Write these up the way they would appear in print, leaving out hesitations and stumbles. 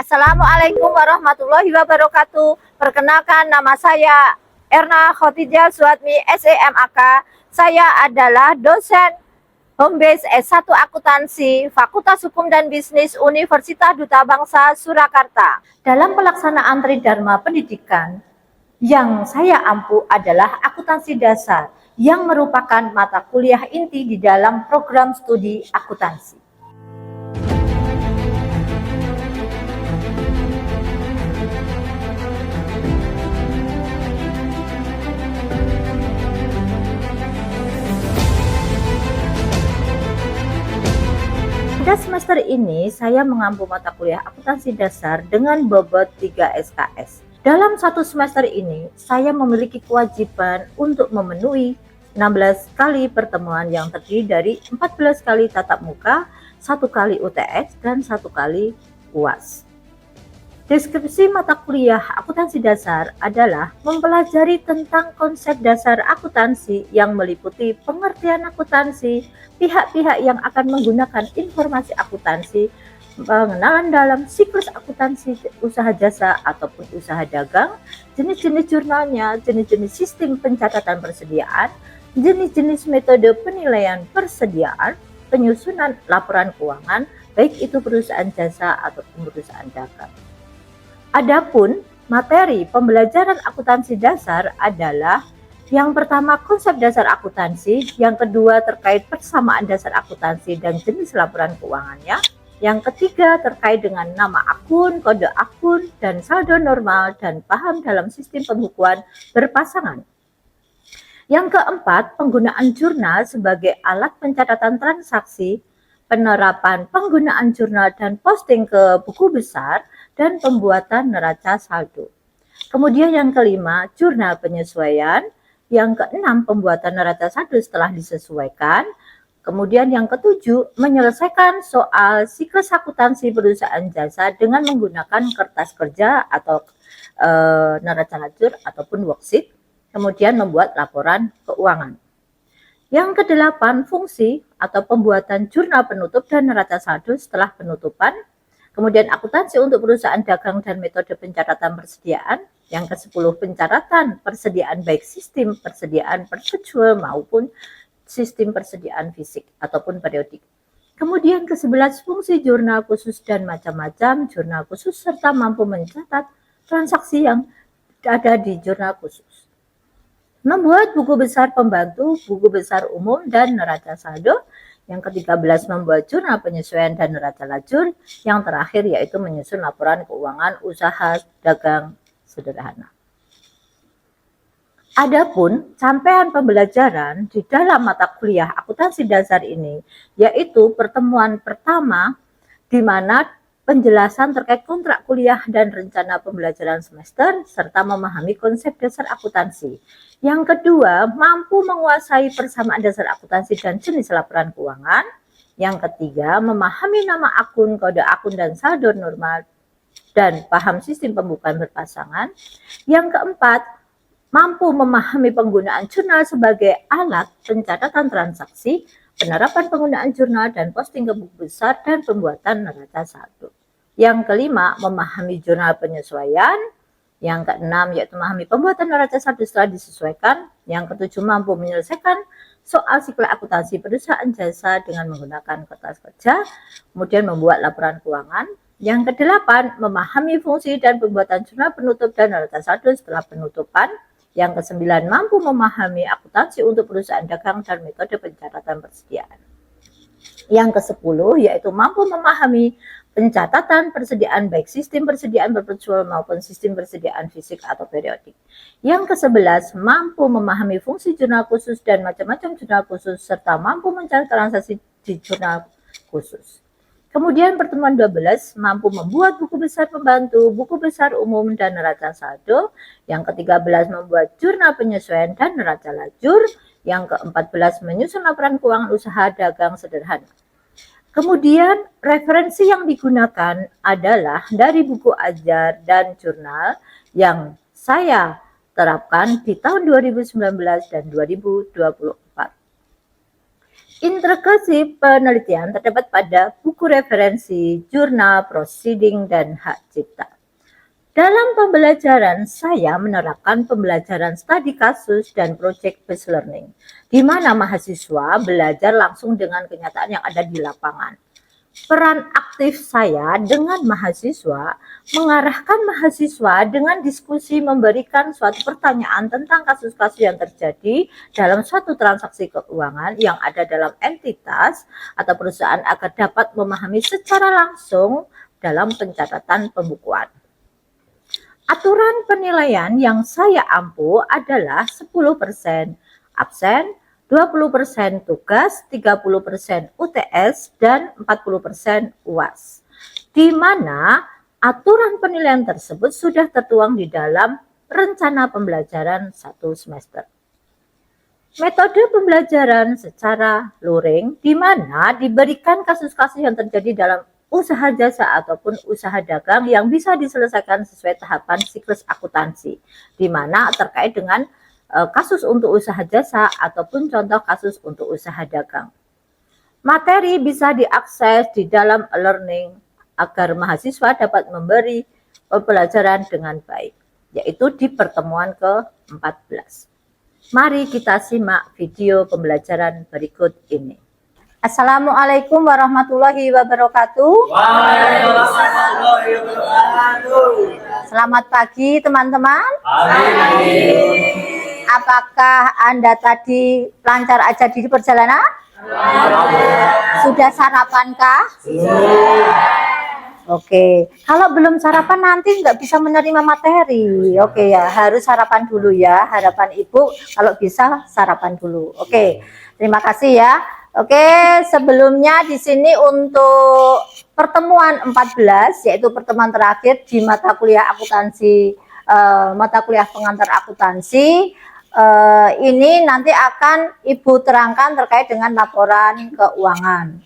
Assalamualaikum warahmatullahi wabarakatuh. Perkenalkan, nama saya Erna Khotijah Suatmi, SEMAK. Saya adalah dosen Home Base S1 Akuntansi, Fakultas Hukum dan Bisnis Universitas Duta Bangsa Surakarta. Dalam pelaksanaan Tridharma Pendidikan, yang saya ampu adalah akuntansi dasar, yang merupakan mata kuliah inti di dalam program studi akuntansi. Pada semester ini, saya mengampu mata kuliah akuntansi dasar dengan bobot 3 SKS. Dalam satu semester ini, saya memiliki kewajiban untuk memenuhi 16 kali pertemuan yang terdiri dari 14 kali tatap muka, 1 kali UTS, dan 1 kali UAS. Deskripsi mata kuliah akuntansi dasar adalah mempelajari tentang konsep dasar akuntansi yang meliputi pengertian akuntansi, pihak-pihak yang akan menggunakan informasi akuntansi, pengenalan dalam siklus akuntansi usaha jasa ataupun usaha dagang, jenis-jenis jurnalnya, jenis-jenis sistem pencatatan persediaan, jenis-jenis metode penilaian persediaan, penyusunan laporan keuangan, baik itu perusahaan jasa ataupun perusahaan dagang. Adapun materi pembelajaran akuntansi dasar adalah yang pertama konsep dasar akuntansi, yang kedua terkait persamaan dasar akuntansi dan jenis laporan keuangannya, yang ketiga terkait dengan nama akun, kode akun, dan saldo normal dan paham dalam sistem pembukuan berpasangan. Yang keempat, penggunaan jurnal sebagai alat pencatatan transaksi, penerapan penggunaan jurnal dan posting ke buku besar, dan pembuatan neraca saldo. Kemudian yang kelima, jurnal penyesuaian. Yang keenam, pembuatan neraca saldo setelah disesuaikan. Kemudian yang ketujuh, menyelesaikan soal siklus akuntansi perusahaan jasa dengan menggunakan kertas kerja atau neraca lajur ataupun worksheet. Kemudian membuat laporan keuangan. Yang kedelapan, fungsi atau pembuatan jurnal penutup dan neraca saldo setelah penutupan. Kemudian akuntansi untuk perusahaan dagang dan metode pencatatan persediaan. Yang ke-10, pencatatan persediaan baik sistem persediaan perpetual maupun sistem persediaan fisik ataupun periodik. Kemudian ke-11, fungsi jurnal khusus dan macam-macam jurnal khusus serta mampu mencatat transaksi yang ada di jurnal khusus. Membuat buku besar pembantu, buku besar umum, dan neraca saldo. Yang ke-13, membuat jurnal penyesuaian dan neraca lajur. Yang terakhir yaitu menyusun laporan keuangan usaha dagang sederhana. Adapun capaian pembelajaran di dalam mata kuliah akuntansi dasar ini yaitu pertemuan pertama di mana penjelasan terkait kontrak kuliah dan rencana pembelajaran semester serta memahami konsep dasar akuntansi. Yang kedua, mampu menguasai persamaan dasar akuntansi dan jenis laporan keuangan. Yang ketiga, memahami nama akun, kode akun, dan saldo normal dan paham sistem pembukuan berpasangan. Yang keempat, mampu memahami penggunaan jurnal sebagai alat pencatatan transaksi, penerapan penggunaan jurnal dan posting ke buku besar, dan pembuatan neraca saldo. Yang kelima, memahami jurnal penyesuaian. Yang keenam, yaitu memahami pembuatan neraca saldo setelah disesuaikan. Yang ketujuh, mampu menyelesaikan soal siklus akuntansi perusahaan jasa dengan menggunakan kertas kerja, kemudian membuat laporan keuangan. Yang kedelapan, memahami fungsi dan pembuatan jurnal penutup dan neraca saldo setelah penutupan. Yang kesembilan, mampu memahami akuntansi untuk perusahaan dagang dan metode pencatatan persediaan. Yang ke-10, yaitu mampu memahami pencatatan persediaan baik sistem persediaan perpetual maupun sistem persediaan fisik atau periodik. Yang ke-11, mampu memahami fungsi jurnal khusus dan macam-macam jurnal khusus serta mampu mencatat transaksi di jurnal khusus. Kemudian pertemuan 12, mampu membuat buku besar pembantu, buku besar umum, dan neraca saldo. Yang ke-13, membuat jurnal penyesuaian dan neraca lajur. Yang ke-14, menyusun laporan keuangan usaha dagang sederhana. Kemudian referensi yang digunakan adalah dari buku ajar dan jurnal yang saya terapkan di tahun 2019 dan 2024. Integrasi penelitian terdapat pada buku referensi, jurnal, proceeding, dan hak cipta. Dalam pembelajaran, saya menerapkan pembelajaran studi kasus dan project based learning, di mana mahasiswa belajar langsung dengan kenyataan yang ada di lapangan. Peran aktif saya dengan mahasiswa mengarahkan mahasiswa dengan diskusi memberikan suatu pertanyaan tentang kasus-kasus yang terjadi dalam suatu transaksi keuangan yang ada dalam entitas atau perusahaan agar dapat memahami secara langsung dalam pencatatan pembukuan. Aturan penilaian yang saya ampuh adalah 10% absen, 20% tugas, 30% UTS, dan 40% UAS. Di mana aturan penilaian tersebut sudah tertuang di dalam rencana pembelajaran 1 semester. Metode pembelajaran secara luring di mana diberikan kasus-kasus yang terjadi dalam usaha jasa ataupun usaha dagang yang bisa diselesaikan sesuai tahapan siklus akuntansi, di mana terkait dengan kasus untuk usaha jasa ataupun contoh kasus untuk usaha dagang. Materi bisa diakses di dalam e-learning agar mahasiswa dapat memberi pembelajaran dengan baik, yaitu di pertemuan ke-14. Mari kita simak video pembelajaran berikut ini. Assalamualaikum warahmatullahi wabarakatuh. Waalaikumsalam warahmatullahi wabarakatuh. Selamat pagi teman-teman. Pagi. Apakah Anda tadi lancar aja di perjalanan? Sudah sarapankah? Oke, kalau belum sarapan nanti nggak bisa menerima materi. Oke ya, harus sarapan dulu ya. Harapan Ibu kalau bisa sarapan dulu. Oke, terima kasih ya. Oke, sebelumnya di sini untuk pertemuan 14 yaitu pertemuan terakhir di mata kuliah akuntansi, mata kuliah pengantar akuntansi. Ini nanti akan Ibu terangkan terkait dengan laporan keuangan.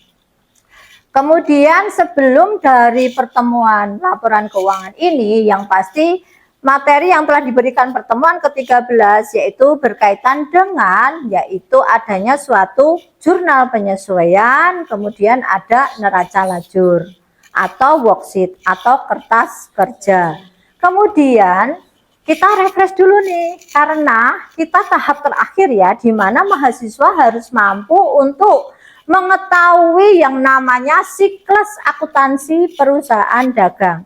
Kemudian sebelum dari pertemuan laporan keuangan ini, yang pasti materi yang telah diberikan pertemuan ke-13 yaitu berkaitan dengan yaitu adanya suatu jurnal penyesuaian, kemudian ada neraca lajur atau worksheet atau kertas kerja. Kemudian kita refresh dulu nih, karena kita tahap terakhir ya, di mana mahasiswa harus mampu untuk mengetahui yang namanya siklus akuntansi perusahaan dagang.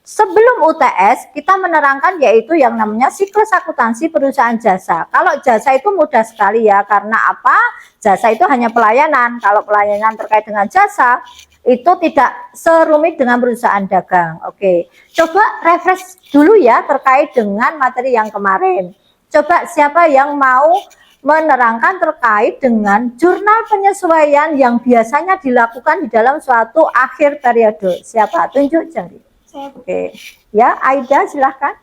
Sebelum UTS, kita menerangkan yaitu yang namanya siklus akuntansi perusahaan jasa. Kalau jasa itu mudah sekali ya, karena apa? Jasa itu hanya pelayanan. Kalau pelayanan terkait dengan jasa, itu tidak serumit dengan perusahaan dagang. Oke, coba refresh dulu ya terkait dengan materi yang kemarin. Coba siapa yang mau menerangkan terkait dengan jurnal penyesuaian yang biasanya dilakukan di dalam suatu akhir periode. Siapa? Tunjuk jari. Oke, ya Aida silahkan.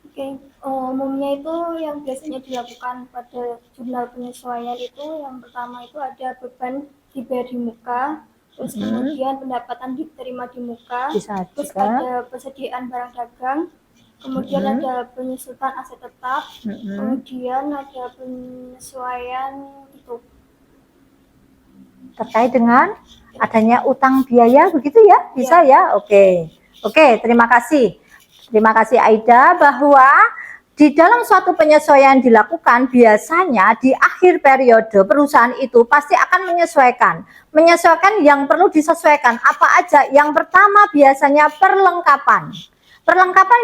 Oke, umumnya itu yang biasanya dilakukan pada jurnal penyesuaian itu yang pertama itu ada beban dibayar di muka, terus kemudian pendapatan diterima di muka, terus ada persediaan barang dagang, kemudian ada penyusutan aset tetap, kemudian ada penyesuaian itu terkait dengan adanya utang biaya begitu ya, bisa ya. Oke, terima kasih. Terima kasih Aida, bahwa di dalam suatu penyesuaian dilakukan biasanya di akhir periode perusahaan itu pasti akan menyesuaikan yang perlu disesuaikan apa aja. Yang pertama biasanya perlengkapan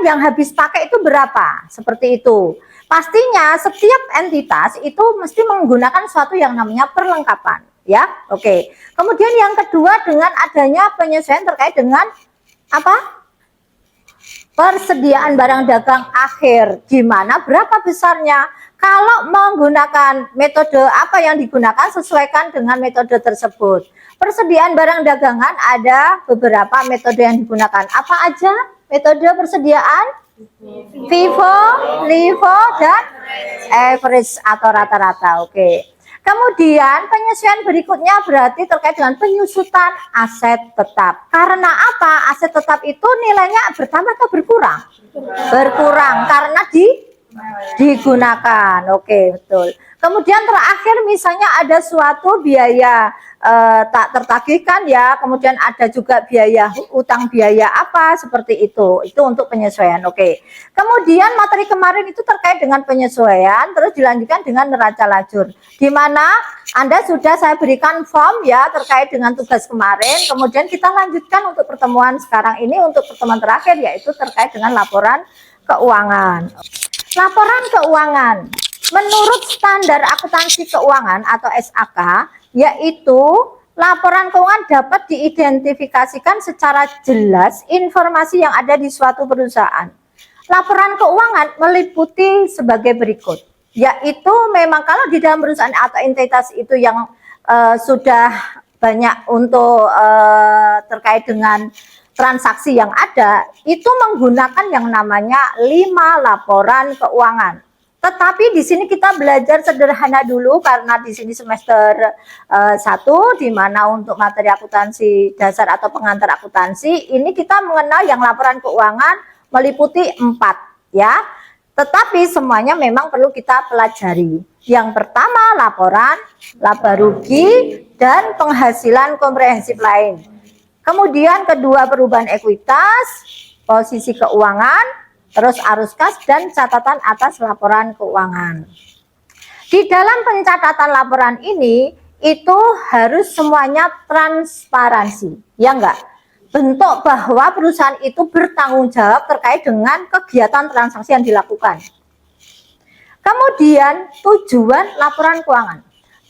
yang habis pakai itu berapa, seperti itu. Pastinya setiap entitas itu mesti menggunakan suatu yang namanya perlengkapan ya. Oke, kemudian yang kedua dengan adanya penyesuaian terkait dengan apa? Persediaan barang dagang akhir, di mana berapa besarnya. Kalau menggunakan metode apa yang digunakan, sesuaikan dengan metode tersebut. Persediaan barang dagangan ada beberapa metode yang digunakan. Apa aja metode persediaan? FIFO, LIFO, dan average atau rata-rata. Oke. Kemudian penyesuaian berikutnya berarti terkait dengan penyusutan aset tetap. Karena apa? Aset tetap itu nilainya bertambah atau berkurang? Berkurang karena digunakan. Oke, betul. Kemudian terakhir misalnya ada suatu biaya tak tertagihkan ya, kemudian ada juga biaya utang biaya apa seperti itu untuk penyesuaian. Oke. Kemudian materi kemarin itu terkait dengan penyesuaian, terus dilanjutkan dengan neraca lajur, di mana Anda sudah saya berikan form ya terkait dengan tugas kemarin. Kemudian kita lanjutkan untuk pertemuan sekarang ini, untuk pertemuan terakhir yaitu terkait dengan laporan keuangan. Laporan keuangan menurut standar akuntansi keuangan atau SAK, yaitu laporan keuangan dapat diidentifikasikan secara jelas informasi yang ada di suatu perusahaan. Laporan keuangan meliputi sebagai berikut, yaitu memang kalau di dalam perusahaan atau entitas itu yang sudah banyak untuk terkait dengan transaksi yang ada, itu menggunakan yang namanya 5 laporan keuangan. Tetapi di sini kita belajar sederhana dulu karena di sini semester 1, di mana untuk materi akuntansi dasar atau pengantar akuntansi ini kita mengenal yang laporan keuangan meliputi 4 ya. Tetapi semuanya memang perlu kita pelajari. Yang pertama laporan laba rugi dan penghasilan komprehensif lain. Kemudian kedua perubahan ekuitas, posisi keuangan, terus arus kas dan catatan atas laporan keuangan. Di dalam pencatatan laporan ini itu harus semuanya transparansi, ya enggak? Bentuk bahwa perusahaan itu bertanggung jawab terkait dengan kegiatan transaksi yang dilakukan. Kemudian tujuan laporan keuangan.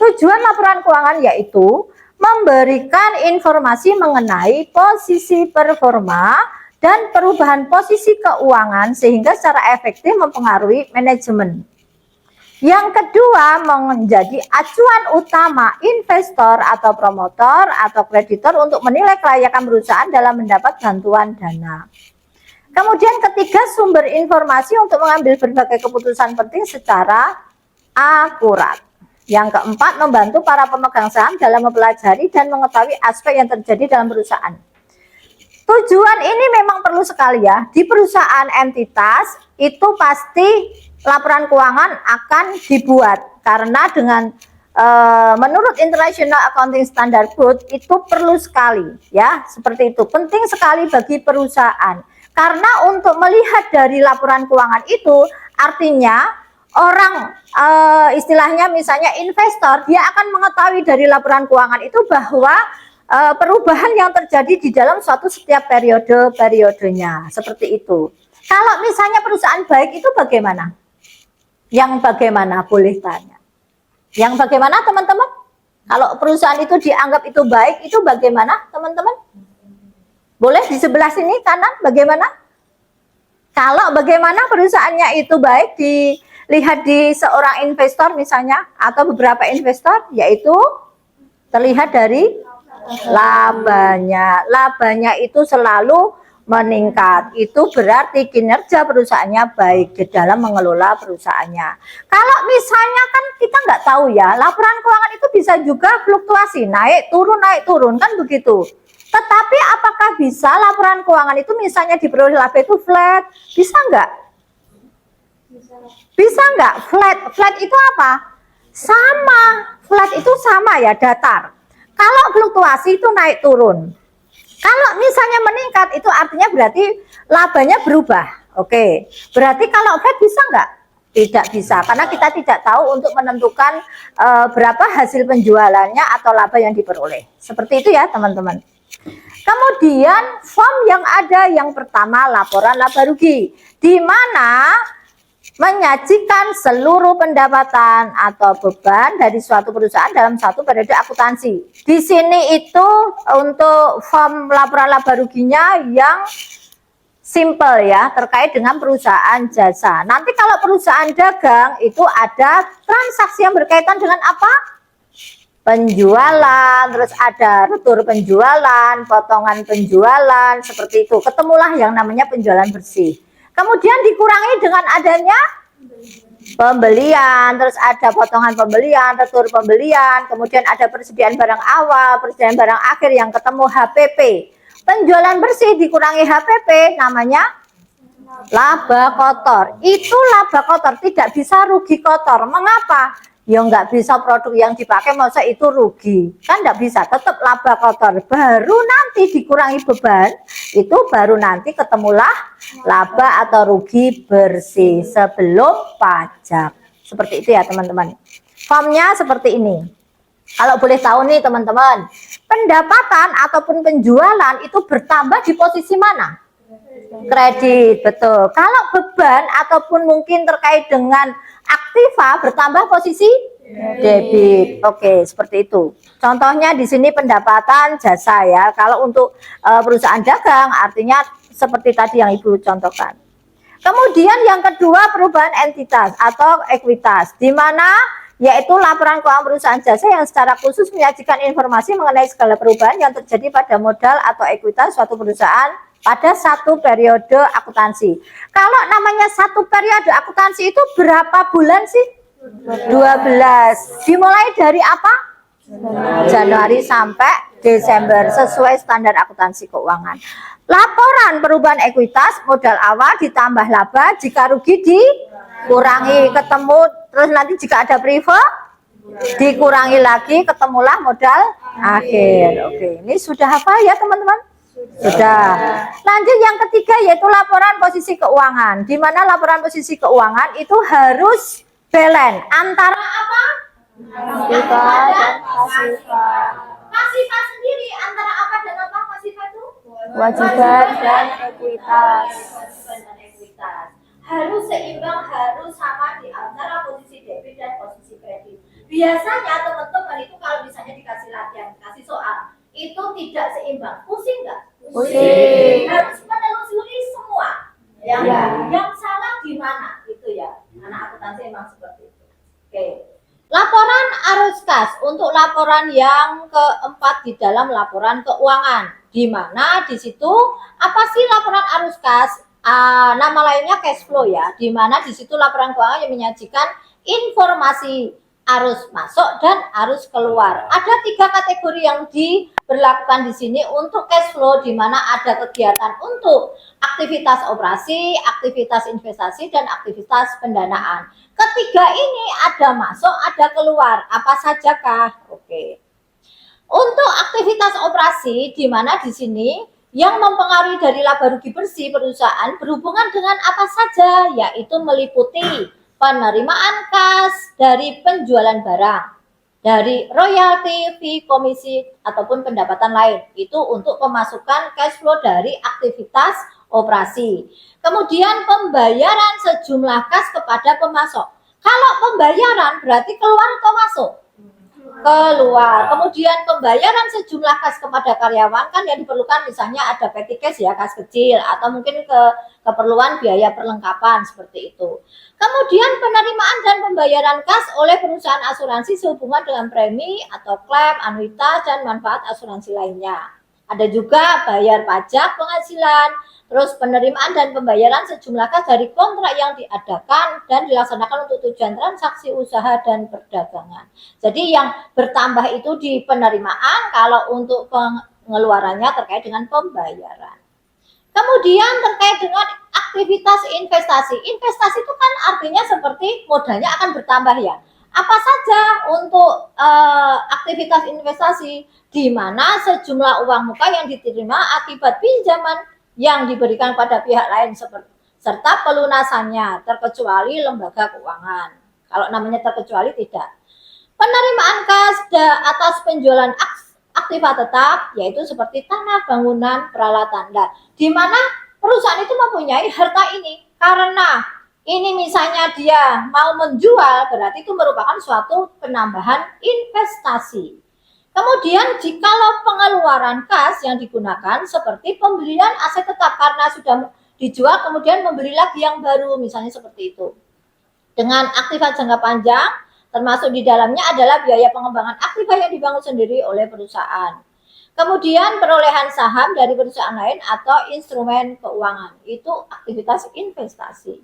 Tujuan laporan keuangan yaitu memberikan informasi mengenai posisi performa dan perubahan posisi keuangan sehingga secara efektif mempengaruhi manajemen. Yang kedua, menjadi acuan utama investor atau promotor atau kreditor untuk menilai kelayakan perusahaan dalam mendapat bantuan dana. Kemudian ketiga, sumber informasi untuk mengambil berbagai keputusan penting secara akurat. Yang keempat, membantu para pemegang saham dalam mempelajari dan mengetahui aspek yang terjadi dalam perusahaan. Tujuan ini memang perlu sekali ya. Di perusahaan entitas itu pasti laporan keuangan akan dibuat karena dengan menurut International Accounting Standard Board itu perlu sekali ya, seperti itu. Penting sekali bagi perusahaan. Karena untuk melihat dari laporan keuangan itu artinya orang istilahnya misalnya investor, dia akan mengetahui dari laporan keuangan itu bahwa perubahan yang terjadi di dalam suatu setiap periodenya seperti itu. Kalau misalnya perusahaan baik itu bagaimana? Yang bagaimana boleh tanya? Yang bagaimana teman-teman? Kalau perusahaan itu dianggap itu baik itu bagaimana teman-teman? Boleh di sebelah sini kanan bagaimana? Kalau bagaimana perusahaannya itu baik dilihat di seorang investor misalnya atau beberapa investor, yaitu terlihat dari labanya. Labanya itu selalu meningkat. Itu berarti kinerja perusahaannya baik di dalam mengelola perusahaannya. Kalau misalnya kan kita nggak tahu ya, laporan keuangan itu bisa juga fluktuasi, naik turun kan begitu. Tetapi apakah bisa laporan keuangan itu misalnya diperoleh laba itu flat? Bisa nggak? Bisa nggak? Flat itu apa? Sama. Flat itu sama ya, datar. Kalau fluktuasi itu naik turun. Kalau misalnya meningkat itu artinya berarti labanya berubah. Oke. Berarti kalau flat bisa nggak? Tidak bisa, karena kita tidak tahu untuk menentukan berapa hasil penjualannya atau laba yang diperoleh. Seperti itu ya teman-teman. Kemudian form yang ada yang pertama laporan laba rugi, di mana menyajikan seluruh pendapatan atau beban dari suatu perusahaan dalam satu periode akuntansi. Di sini itu untuk form laporan laba ruginya yang simple ya, terkait dengan perusahaan jasa. Nanti kalau perusahaan dagang itu ada transaksi yang berkaitan dengan apa? Penjualan, terus ada retur penjualan, potongan penjualan, seperti itu. Ketemulah yang namanya penjualan bersih. Kemudian dikurangi dengan adanya pembelian, terus ada potongan pembelian, retur pembelian, kemudian ada persediaan barang awal, persediaan barang akhir yang ketemu HPP. Penjualan bersih dikurangi HPP namanya laba kotor. Itu laba kotor, tidak bisa rugi kotor. Mengapa? Ya nggak bisa produk yang dipakai masa itu rugi, kan nggak bisa, tetap laba kotor. Baru nanti dikurangi beban, itu baru nanti ketemulah laba atau rugi bersih sebelum pajak. Seperti itu ya teman-teman. Formnya seperti ini. Kalau boleh tahu nih teman-teman, pendapatan ataupun penjualan itu bertambah di posisi mana? Kredit, betul. Kalau beban ataupun mungkin terkait dengan aktiva bertambah posisi debit. Oke, seperti itu. Contohnya di sini pendapatan jasa ya. Kalau untuk perusahaan dagang artinya seperti tadi yang Ibu contohkan. Kemudian yang kedua perubahan entitas atau ekuitas, di mana yaitu laporan keuangan perusahaan jasa yang secara khusus menyajikan informasi mengenai segala perubahan yang terjadi pada modal atau ekuitas suatu perusahaan pada satu periode akuntansi. Kalau namanya satu periode akuntansi itu berapa bulan sih? 12. Dimulai dari apa? Januari sampai Desember sesuai standar akuntansi keuangan. Laporan perubahan ekuitas modal awal ditambah laba, jika rugi dikurangi, ketemu terus nanti jika ada privilege dikurangi lagi, ketemulah modal akhir. Oke, ini sudah apa ya teman-teman? Sudah. Lanjut yang ketiga yaitu laporan posisi keuangan, di mana laporan posisi keuangan itu harus balance antara apa? Aktiva dan pasifa. Pasifah sendiri antara apa dan apa pasifah itu? Kewajiban dan ekuitas. Harus seimbang, harus sama di antara posisi debit dan posisi kredit. Biasanya teman-teman itu kalau misalnya dikasih latihan, dikasih soal, itu tidak seimbang. Pusing nggak? Pusing. Harus menelusuri semua. Yang salah di mana? Itu ya. Anak akuntansi memang seperti itu. Oke. Laporan arus kas untuk laporan yang keempat di dalam laporan keuangan, di mana di situ apa sih laporan arus kas? Nama lainnya cash flow ya, di mana di situ laporan keuangan yang menyajikan informasi arus masuk dan arus keluar. Ada 3 kategori yang diberlakukan di sini untuk cash flow, di mana ada kegiatan untuk aktivitas operasi, aktivitas investasi, dan aktivitas pendanaan. Ketiga ini ada masuk, ada keluar. Apa sajakah? Oke. Untuk aktivitas operasi, di mana di sini yang mempengaruhi dari laba rugi bersih perusahaan berhubungan dengan apa saja, yaitu meliputi penerimaan kas dari penjualan barang, dari royalti, fee, komisi, ataupun pendapatan lain. Itu untuk pemasukan cash flow dari aktivitas operasi. Kemudian pembayaran sejumlah kas kepada pemasok. Kalau pembayaran berarti keluar atau masuk? Keluar. Kemudian pembayaran sejumlah kas kepada karyawan, kan yang diperlukan misalnya ada petty cash ya, kas kecil, atau mungkin keperluan biaya perlengkapan seperti itu. Kemudian penerimaan dan pembayaran kas oleh perusahaan asuransi sehubungan dengan premi atau klaim, anuitas, dan manfaat asuransi lainnya. Ada juga bayar pajak penghasilan, terus penerimaan dan pembayaran sejumlah kas dari kontrak yang diadakan dan dilaksanakan untuk tujuan transaksi usaha dan perdagangan. Jadi yang bertambah itu di penerimaan, kalau untuk pengeluarannya terkait dengan pembayaran. Kemudian terkait dengan aktivitas investasi. Investasi itu kan artinya seperti modalnya akan bertambah ya. Apa saja untuk aktivitas investasi, di mana sejumlah uang muka yang diterima akibat pinjaman yang diberikan pada pihak lain serta pelunasannya, terkecuali lembaga keuangan. Kalau namanya terkecuali tidak. Penerimaan kas atas penjualan aktiva tetap, yaitu seperti tanah, bangunan, peralatan. Nah, di mana perusahaan itu mempunyai harta ini karena ini misalnya dia mau menjual, berarti itu merupakan suatu penambahan investasi. Kemudian jikalau pengeluaran kas yang digunakan seperti pembelian aset tetap karena sudah dijual kemudian membeli lagi yang baru, misalnya seperti itu. Dengan aktiva jangka panjang, termasuk di dalamnya adalah biaya pengembangan aktiva yang dibangun sendiri oleh perusahaan. Kemudian perolehan saham dari perusahaan lain atau instrumen keuangan, itu aktivitas investasi.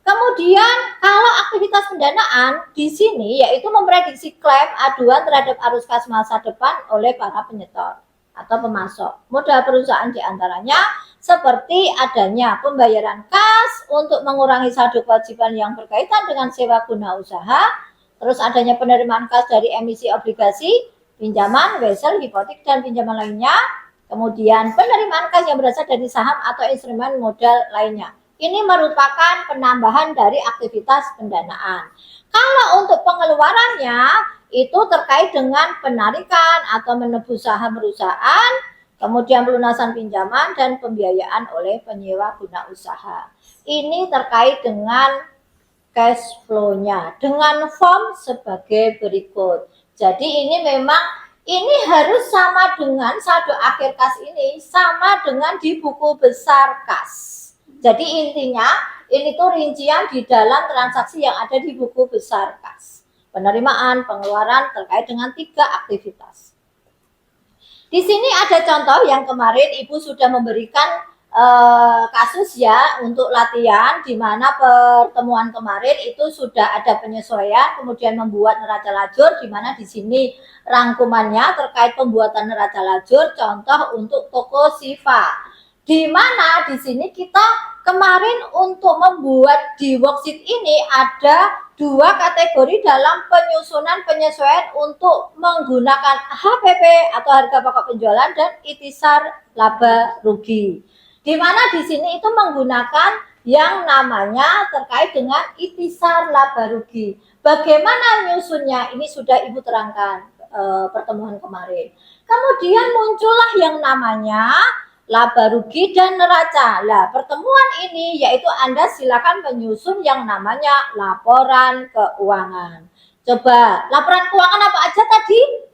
Kemudian kalau aktivitas pendanaan di sini yaitu memprediksi klaim aduan terhadap arus kas masa depan oleh para penyetor atau pemasok. Modal perusahaan diantaranya seperti adanya pembayaran kas untuk mengurangi saldo kewajiban yang berkaitan dengan sewa guna usaha, terus adanya penerimaan kas dari emisi obligasi, pinjaman, wesel, hipotek, dan pinjaman lainnya, kemudian penerimaan kas yang berasal dari saham atau instrumen modal lainnya. Ini merupakan penambahan dari aktivitas pendanaan. Kalau untuk pengeluarannya, itu terkait dengan penarikan atau menebus saham perusahaan, kemudian pelunasan pinjaman, dan pembiayaan oleh penyewa guna usaha. Ini terkait dengan cash flow-nya dengan form sebagai berikut. Jadi ini memang ini harus sama dengan saldo akhir kas ini sama dengan di buku besar kas. Jadi intinya ini tuh rincian di dalam transaksi yang ada di buku besar kas. Penerimaan, pengeluaran terkait dengan 3 aktivitas. Di sini ada contoh yang kemarin Ibu sudah memberikan kasus ya untuk latihan, di mana pertemuan kemarin itu sudah ada penyesuaian, kemudian membuat neraca lajur, di mana di sini rangkumannya terkait pembuatan neraca lajur, contoh untuk toko Siva, di mana di sini kita kemarin untuk membuat di worksheet ini ada 2 kategori dalam penyusunan penyesuaian untuk menggunakan HPP atau harga pokok penjualan dan itisar laba rugi. Di mana di sini itu menggunakan yang namanya terkait dengan itisar laba rugi. Bagaimana nyusunnya? Ini sudah Ibu terangkan pertemuan kemarin. Kemudian muncullah yang namanya laba rugi dan neraca. Lah, pertemuan ini yaitu Anda silakan menyusun yang namanya laporan keuangan. Coba, laporan keuangan apa aja tadi?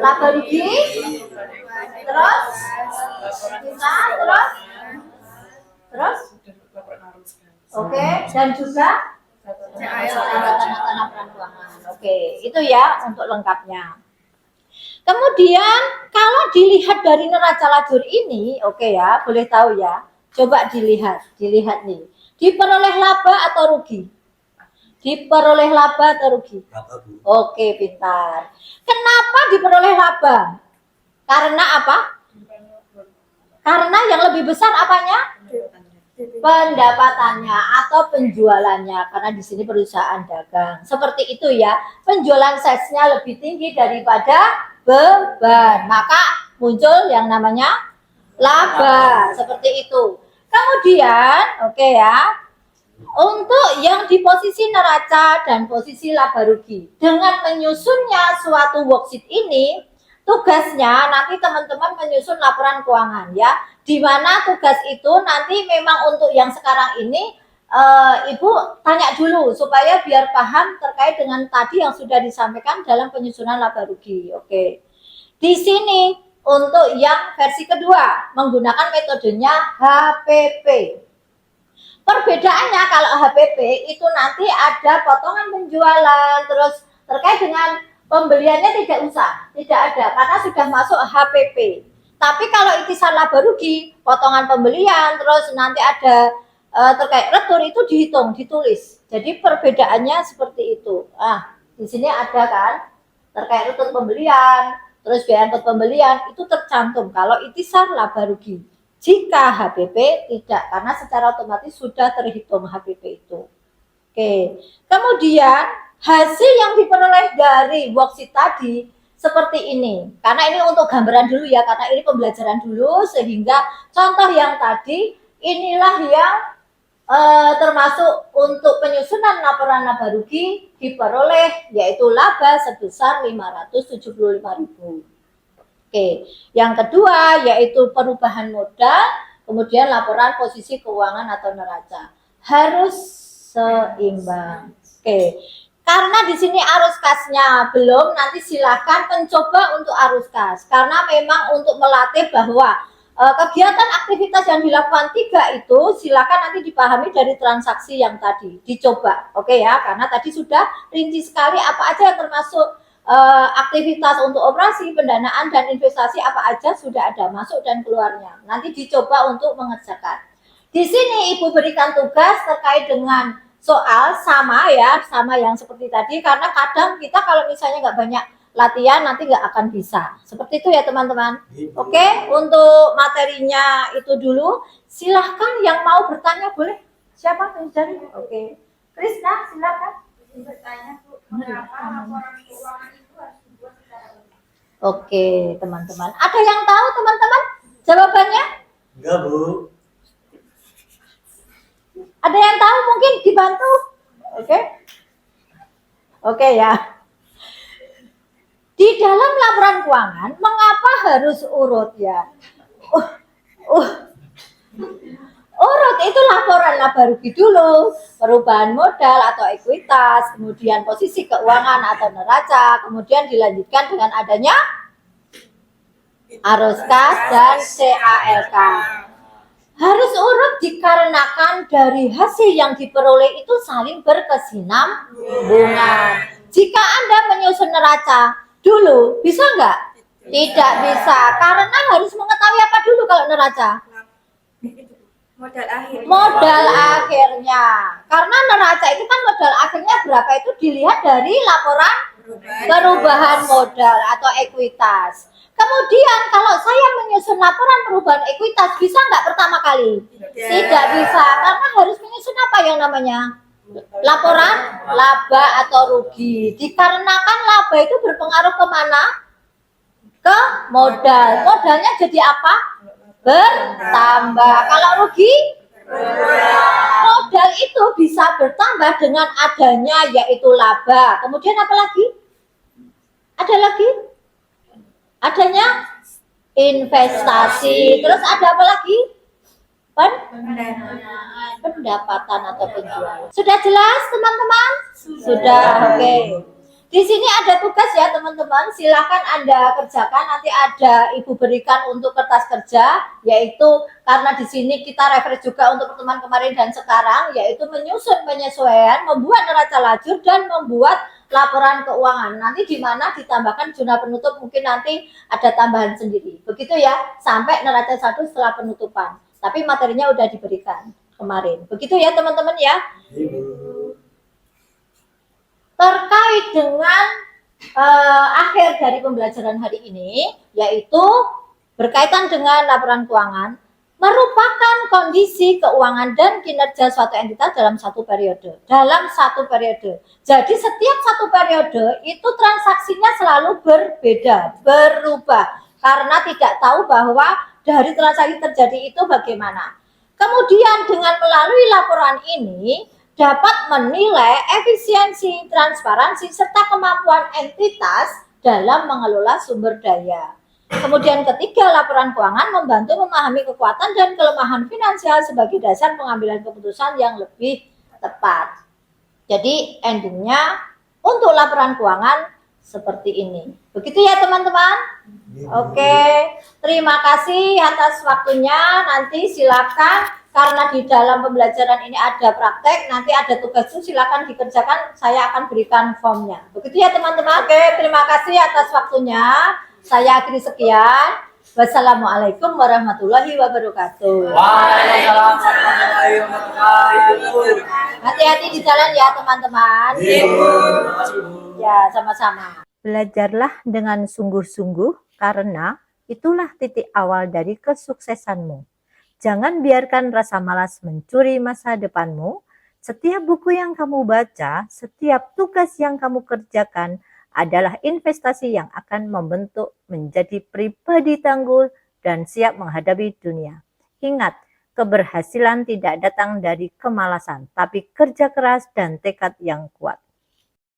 Laba rugi, terus oke, dan juga laporan keuangan. Oke, itu ya untuk lengkapnya. Kemudian kalau dilihat dari neraca lajur ini, oke ya, boleh tahu ya. Coba dilihat nih. Diperoleh laba atau rugi? Diperoleh laba atau rugi? Oke, pintar. Kenapa diperoleh laba? Karena apa? Karena yang lebih besar apanya? Pendapatannya atau penjualannya, karena di sini perusahaan dagang. Seperti itu ya. Penjualan salesnya lebih tinggi daripada beban, maka muncul yang namanya laba. Seperti itu. Kemudian, oke ya. Untuk yang di posisi neraca dan posisi laba rugi, dengan menyusunnya suatu worksheet ini, tugasnya nanti teman-teman menyusun laporan keuangan ya, di mana tugas itu nanti memang untuk yang sekarang ini Ibu tanya dulu supaya biar paham terkait dengan tadi yang sudah disampaikan dalam penyusunan laba rugi. Oke. Di sini untuk yang versi kedua menggunakan metodenya HPP. Perbedaannya kalau HPP itu nanti ada potongan penjualan, terus terkait dengan pembeliannya tidak usah, tidak ada karena sudah masuk HPP. Tapi kalau itisar laba rugi, potongan pembelian, terus nanti ada terkait retur itu dihitung, ditulis. Jadi perbedaannya seperti itu. Di sini ada kan terkait retur pembelian, terus biaya angkut pembelian itu tercantum kalau itisar laba rugi. Jika HPP tidak, karena secara otomatis sudah terhitung HPP itu. Oke, kemudian hasil yang diperoleh dari worksheet tadi seperti ini. Karena ini untuk gambaran dulu ya, karena ini pembelajaran dulu, sehingga contoh yang tadi inilah yang termasuk untuk penyusunan laporan laba rugi diperoleh, yaitu laba sebesar 575.000. Oke, yang kedua yaitu perubahan modal, kemudian laporan posisi keuangan atau neraca harus seimbang. Oke, karena di sini arus kasnya belum, nanti silakan mencoba untuk arus kas, karena memang untuk melatih bahwa kegiatan aktivitas yang dilakukan 3 itu silakan nanti dipahami dari transaksi yang tadi dicoba. Oke ya, karena tadi sudah rinci sekali apa aja yang termasuk aktivitas untuk operasi, pendanaan, dan investasi apa aja sudah ada masuk dan keluarnya. Nanti dicoba untuk mengerjakan. Di sini Ibu berikan tugas terkait dengan soal sama ya, sama yang seperti tadi, karena kadang kita kalau misalnya nggak banyak latihan nanti nggak akan bisa. Seperti itu ya teman-teman. Oke, untuk materinya itu dulu. Silahkan yang mau bertanya boleh. Siapa mencari? Oke, Krisna silakan. Oke, teman-teman. Ada yang tahu, teman-teman, jawabannya? Enggak, Bu. Ada yang tahu, mungkin dibantu? Oke. Oke ya. Di dalam laporan keuangan, mengapa harus urut ya? Urut itu laporan laba rugi dulu, perubahan modal atau ekuitas, kemudian posisi keuangan atau neraca, kemudian dilanjutkan dengan adanya arus kas dan CALK. Harus urut dikarenakan dari hasil yang diperoleh itu saling berkesinambungan. Jika Anda menyusun neraca dulu, bisa nggak? Tidak bisa, karena harus mengetahui apa dulu kalau neraca? Modal akhirnya. Karena neraca itu kan modal akhirnya berapa itu dilihat dari laporan perubahan modal atau ekuitas. Kemudian kalau saya menyusun laporan perubahan ekuitas, bisa nggak pertama kali? Tidak bisa, karena harus menyusun apa yang namanya? Laporan laba atau rugi. Dikarenakan laba itu berpengaruh kemana? Ke modal. Modalnya jadi apa? Bertambah. Kalau rugi? Modal itu bisa bertambah dengan adanya yaitu laba. Kemudian apa lagi? Ada lagi? Adanya investasi. Terus ada apa lagi? Pendapatan atau penjualan. Sudah jelas teman-teman? Sudah, oke. Di sini ada tugas ya teman-teman, silakan Anda kerjakan. Nanti ada Ibu berikan untuk kertas kerja, yaitu karena di sini kita refer juga untuk pertemuan kemarin dan sekarang, yaitu menyusun penyesuaian, membuat neraca lajur dan membuat laporan keuangan. Nanti di mana ditambahkan jurnal penutup, mungkin nanti ada tambahan sendiri. Begitu ya, sampai neraca 1 setelah penutupan. Tapi materinya udah diberikan kemarin. Begitu ya teman-teman ya. Terkait dengan akhir dari pembelajaran hari ini, yaitu berkaitan dengan laporan keuangan, merupakan kondisi keuangan dan kinerja suatu entitas dalam satu periode. Jadi setiap satu periode itu transaksinya selalu berbeda, berubah. Karena tidak tahu bahwa dari transaksi terjadi itu bagaimana. Kemudian dengan melalui laporan ini, dapat menilai efisiensi, transparansi, serta kemampuan entitas dalam mengelola sumber daya. Kemudian ketiga, laporan keuangan membantu memahami kekuatan dan kelemahan finansial sebagai dasar pengambilan keputusan yang lebih tepat. Jadi endingnya untuk laporan keuangan seperti ini. Begitu ya teman-teman? Oke, terima kasih atas waktunya. Nanti silakan, karena di dalam pembelajaran ini ada praktek, nanti ada tugas itu silakan dikerjakan, saya akan berikan formnya. Begitu ya teman-teman. Oke, terima kasih atas waktunya. Saya akhiri sekian. Wassalamualaikum warahmatullahi wabarakatuh. Waalaikumsalam warahmatullahi wabarakatuh. Hati-hati di jalan ya teman-teman. Ya, sama-sama. Belajarlah dengan sungguh-sungguh karena itulah titik awal dari kesuksesanmu. Jangan biarkan rasa malas mencuri masa depanmu. Setiap buku yang kamu baca, setiap tugas yang kamu kerjakan adalah investasi yang akan membentuk menjadi pribadi tangguh dan siap menghadapi dunia. Ingat, keberhasilan tidak datang dari kemalasan, tapi kerja keras dan tekad yang kuat.